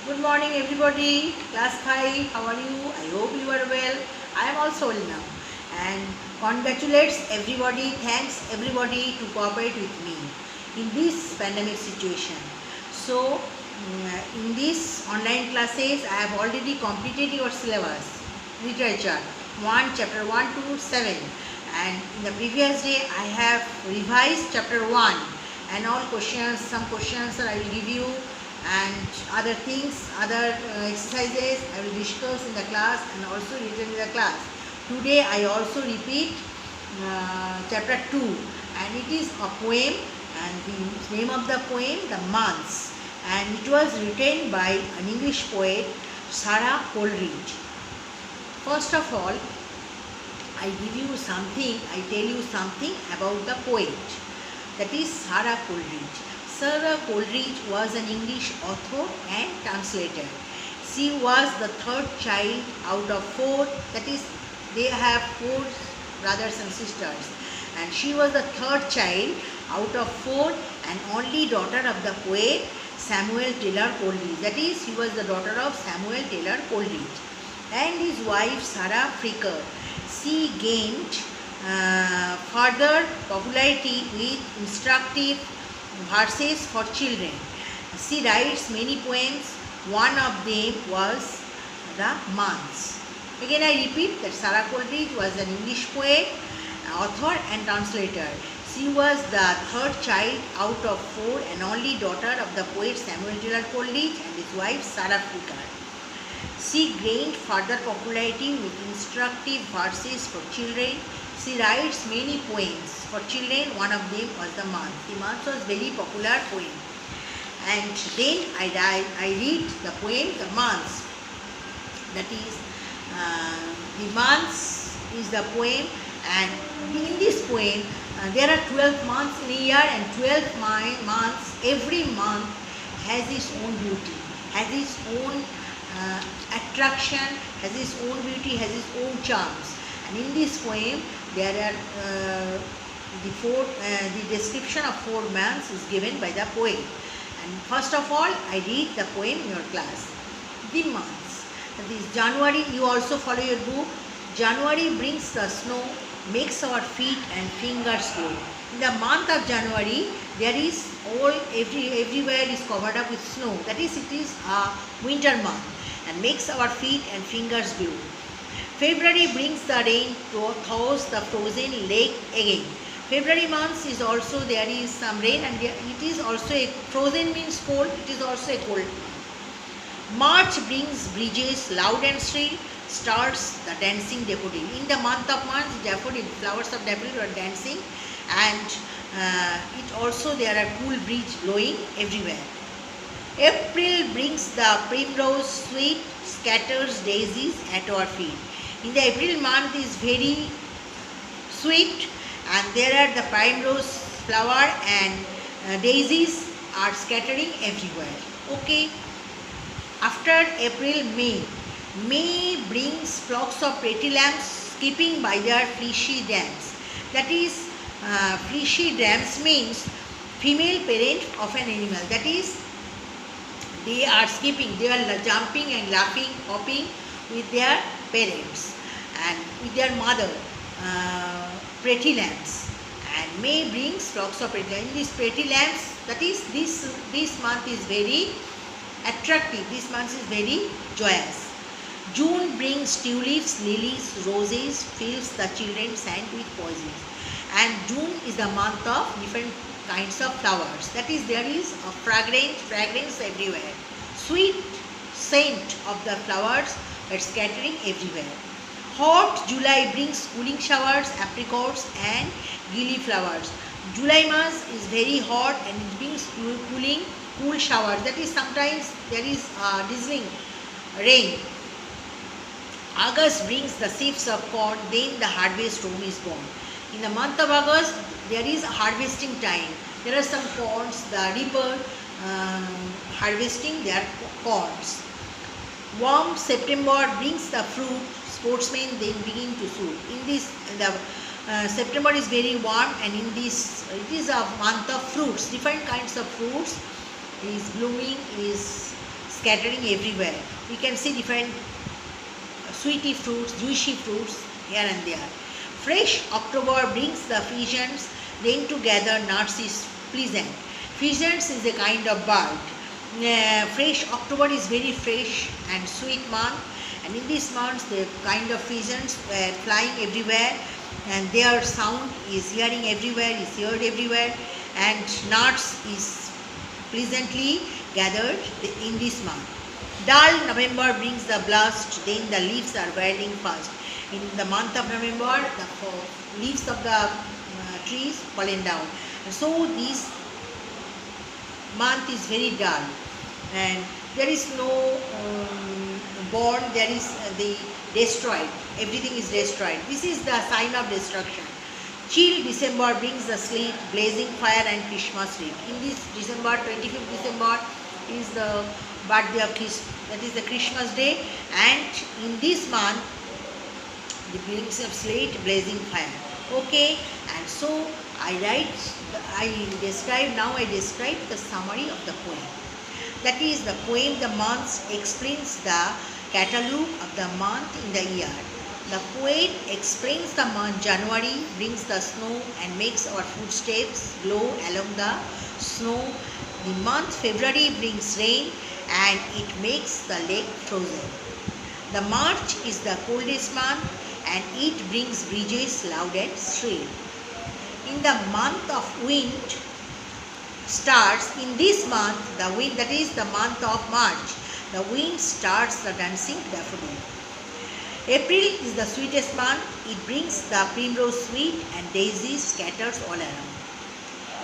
Good morning everybody. Class 5, how are you? I hope you are well. I am also well now. And congratulates everybody, thanks everybody to cooperate with me in this pandemic situation. So, in these online classes, I have already completed your syllabus, literature, 1, chapter 1 to 7. And in the previous day, I have revised chapter 1 and all questions, some questions I will give you and other things, other exercises I will discuss in the class and also written in the class. Today I also repeat chapter 2 and it is a poem and the name of the poem, The Months, and it was written by an English poet, Sarah Coleridge. First of all, I give you something, I tell you something about the poet, that is Sarah Coleridge. Sarah Coleridge was an English author and translator. She was the third child out of 4, that is, they have 4 brothers and sisters. And she was the third child out of 4 and only daughter of the poet Samuel Taylor Coleridge. That is, she was the daughter of Samuel Taylor Coleridge. And his wife Sarah Frecker. She gained further popularity with instructive verses for children. She writes many poems. One of them was The Months. Again I repeat that Sarah Coleridge was an English poet, author and translator. She was the third child out of 4 and only daughter of the poet Samuel Taylor Coleridge and his wife Sarah Frecker. She gained further popularity with instructive verses for children. She writes many poems for children. One of them was The Month. The Month was very popular poem. And then I read the poem The Months. That is, The Months is the poem, and in this poem there are 12 months in a year and 12 months. Every month has its own beauty, has its own attraction, has its own beauty, has its own charms. And in this poem there are the description of 4 months is given by the poet. And first of all, I read the poem in your class. The months. This January, you also follow your book. January brings the snow, makes our feet and fingers cold. In the month of January, there is everywhere is covered up with snow. That is, it is a winter month and makes our feet and fingers blue. February brings the rain to thaws the frozen lake again. February month is also, there is some rain and it is also a, frozen means cold, it is also a cold month. March brings breezes loud and shrill, starts the dancing daffodil. In the month of March, daffodil, flowers of daffodil are dancing, and it also, there are cool breeze blowing everywhere. April brings the primrose sweet, scatters daisies at our feet. In the April month is very sweet and there are the primrose flower and daisies are scattering everywhere. Okay. After April, May. May brings flocks of pretty lambs skipping by their fleshy dams. That is, fleshy dams means female parent of an animal. That is, they are skipping, they are jumping and laughing, hopping with their parents and with their mother, pretty lambs. And May brings flocks of pretty lambs. These pretty lambs, that is, this month is very attractive, this month is very joyous. June brings tulips, lilies, roses, fills the children's hand with posies. And June is the month of different kinds of flowers. That is, there is a fragrance everywhere. Sweet scent of the flowers are scattering everywhere. Hot July brings cooling showers, apricots and gilliflowers. July month is very hot and it brings cool showers. That is, sometimes there is drizzling rain. August brings the sheaves of corn, then the harvest home is born. In the month of August, there is a harvesting time. There are some corns, the reaper harvesting their corns. Warm September brings the fruit, sportsmen then begin to shoot. September is very warm and in this, it is a month of fruits, different kinds of fruits is blooming, is scattering everywhere. We can see different sweety fruits, juicy fruits here and there. Fresh October brings the pigeons, then to gather nuts is pleasant. Pigeons is a kind of bird. Fresh October is very fresh and sweet month, and in this month the kind of pigeons were flying everywhere, and their sound is hearing everywhere, is heard everywhere, and nuts is pleasantly gathered in this month. Dull November brings the blast, then the leaves are whirling fast. In the month of November, the leaves of the trees fallen down. And so this month is very dull, and there is no born, there is the destroyed. Everything is destroyed. This is the sign of destruction. Chill December brings the sleet, blazing fire and Christmas wreath. In this December, 25th December is the birthday of Christ, that is the Christmas day, and in this month the brings of sleet, blazing fire. Okay, and so I describe the summary of the poem. That is, the poem The Months explains the catalogue of the month in the year. The poet explains the month January brings the snow and makes our footsteps glow along the snow. The month February brings rain and it makes the lake frozen. The March is the coldest month and it brings breezes loud and shrill. In the month of wind starts, in this month, the wind, that is the month of March, the wind starts the dancing daffodil. April is the sweetest month. It brings the primrose sweet and daisies scatters all around.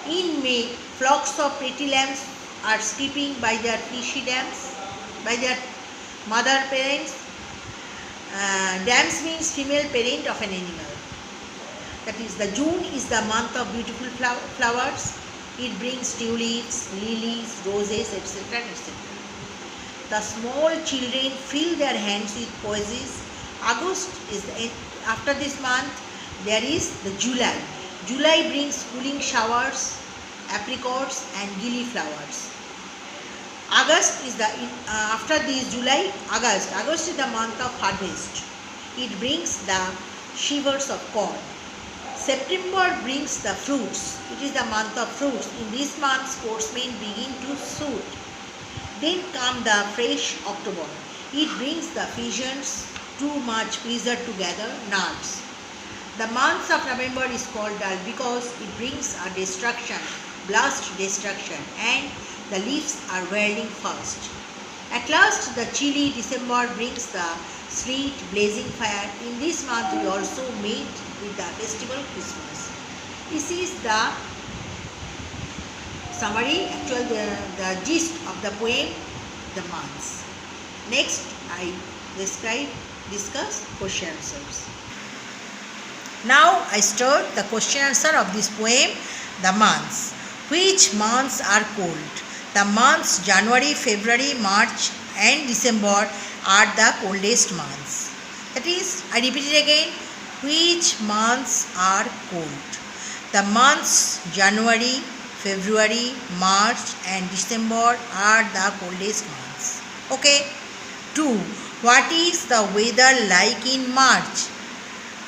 In May, flocks of pretty lambs are skipping by their fishy dams, by their mother parents. Dams means female parent of an animal. That is, the June is the month of beautiful flowers. It brings tulips, lilies, roses, etc. etc. The small children fill their hands with posies. August is after this month. There is the July. July brings cooling showers, apricots and gilliflowers. August is the after this July. August is the month of harvest. It brings the shivers of corn. September brings the fruits. It is the month of fruits. In this month, sportsmen begin to shoot. Then come the fresh October. It brings the pigeons too much pleasure to gather nuts. The month of November is called dull because it brings a destruction, blast destruction, and the leaves are whirling fast. At last, the chilly December brings the sleet, blazing fire. In this month, we also meet with the festival Christmas. This is the summary, actually the gist of the poem, The Months. Next, I discuss question answers. Now, I start the question answer of this poem, The Months. Which months are cold? The months January, February, March and December are the coldest months. That is, I repeat it again. Which months are cold? The months January, February, March and December are the coldest months. Okay. 2. What is the weather like in March?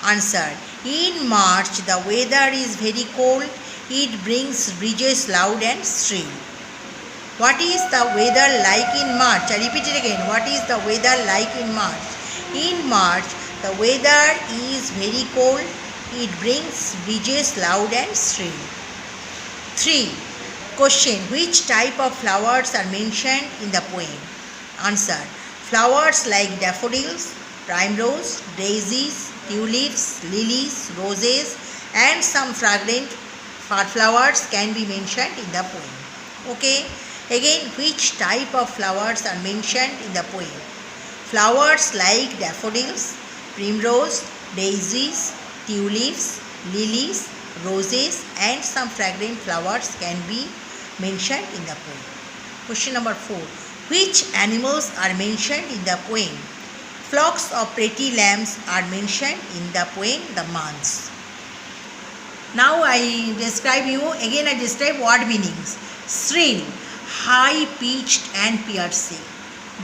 Answer. In March, the weather is very cold. It brings breezes loud and shrill. What is the weather like in March? I repeat it again. What is the weather like in March? In March, the weather is very cold. It brings breezes loud and shrill. 3. Question. Which type of flowers are mentioned in the poem? Answer. Flowers like daffodils, primrose, daisies, tulips, lilies, roses and some fragrant flowers can be mentioned in the poem. Okay. Again, which type of flowers are mentioned in the poem? Flowers like daffodils, primrose, daisies, tulips, lilies, roses and some fragrant flowers can be mentioned in the poem. Question number 4. Which animals are mentioned in the poem? Flocks of pretty lambs are mentioned in the poem The Months. Now I describe word meanings. Shrill, high pitched and piercing.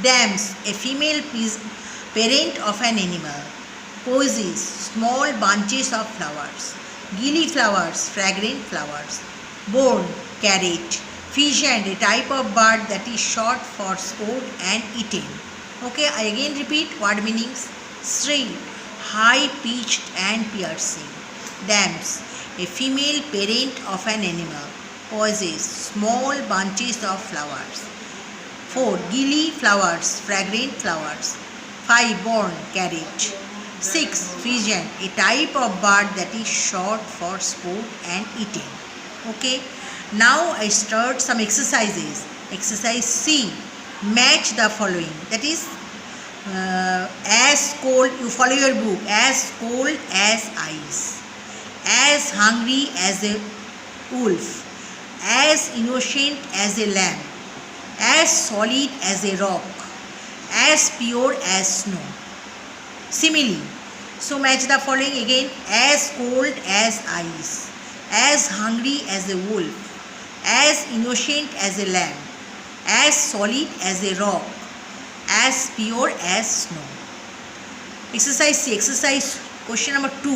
Dams, a female parent of an animal. Posies, small bunches of flowers. Gilliflowers, fragrant flowers. Bone, carrot. Pigeon, a type of bird that is shot for sport and eaten. Okay, I again repeat word meanings. Shrill, high pitched and piercing. Dams, a female parent of an animal. Posies, small bunches of flowers. 4. Gilliflowers, fragrant flowers. 5. Born, carrot. 6. Pigeon, a type of bird that is shot for sport and eaten. Okay. Now I start some exercises. Exercise C. Match the following. That is, as cold, you follow your book. As cold as ice. As hungry as a wolf. As innocent as a lamb. As solid as a rock. As pure as snow. Simile. So match the following again. As cold as ice. As hungry as a wolf. As innocent as a lamb. As solid as a rock. As pure as snow. Exercise C. Exercise question number 2.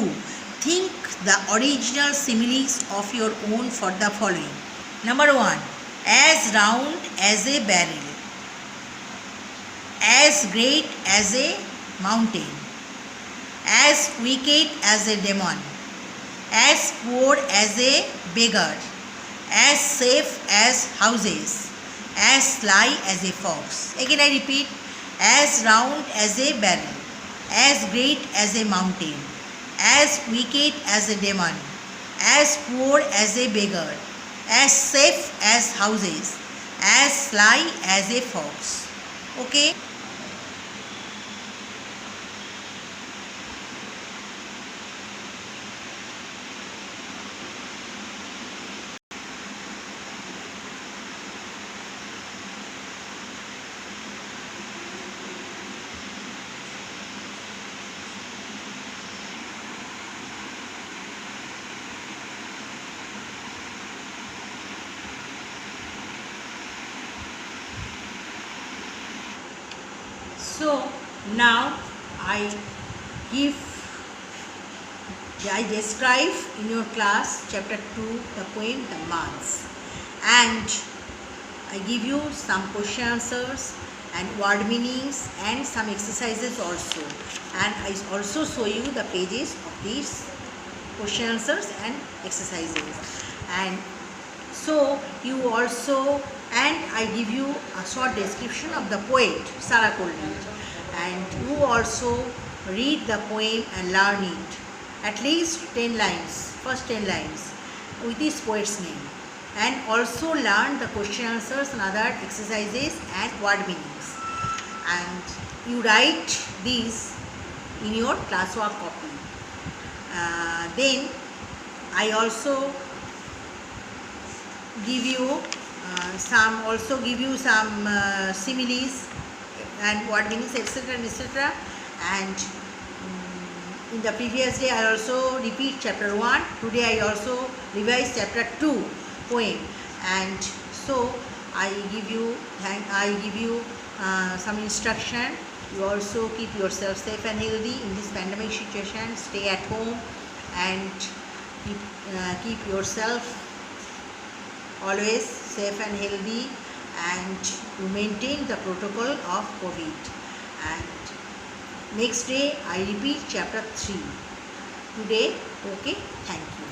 Think the original similes of your own for the following. Number 1. As round as a barrel. As great as a mountain. As wicked as a demon. As poor as a beggar. As safe as houses. As sly as a fox. Again I repeat. As round as a barrel. As great as a mountain. As wicked as a demon. As poor as a beggar. As safe as houses. As sly as a fox. Okay. So now I describe in your class chapter 2 the poem The Months, and I give you some question answers and word meanings and some exercises also, and I also show you the pages of these question answers and exercises. And so you also, and I give you a short description of the poet Sarah Coleridge, and you also read the poem and learn it at least 10 lines, first 10 lines with this poet's name, and also learn the question answers and other exercises and word meanings, and you write these in your classwork copy. Then I also give you some similes and word meanings, etc., etc. And in the previous day I also repeat chapter 1. Today I also revise chapter 2 poem, and so I give you some instruction. You also keep yourself safe and healthy in this pandemic situation. Stay at home and keep yourself always safe and healthy, and you maintain the protocol of COVID. And next day I repeat chapter 3. Today, okay, thank you.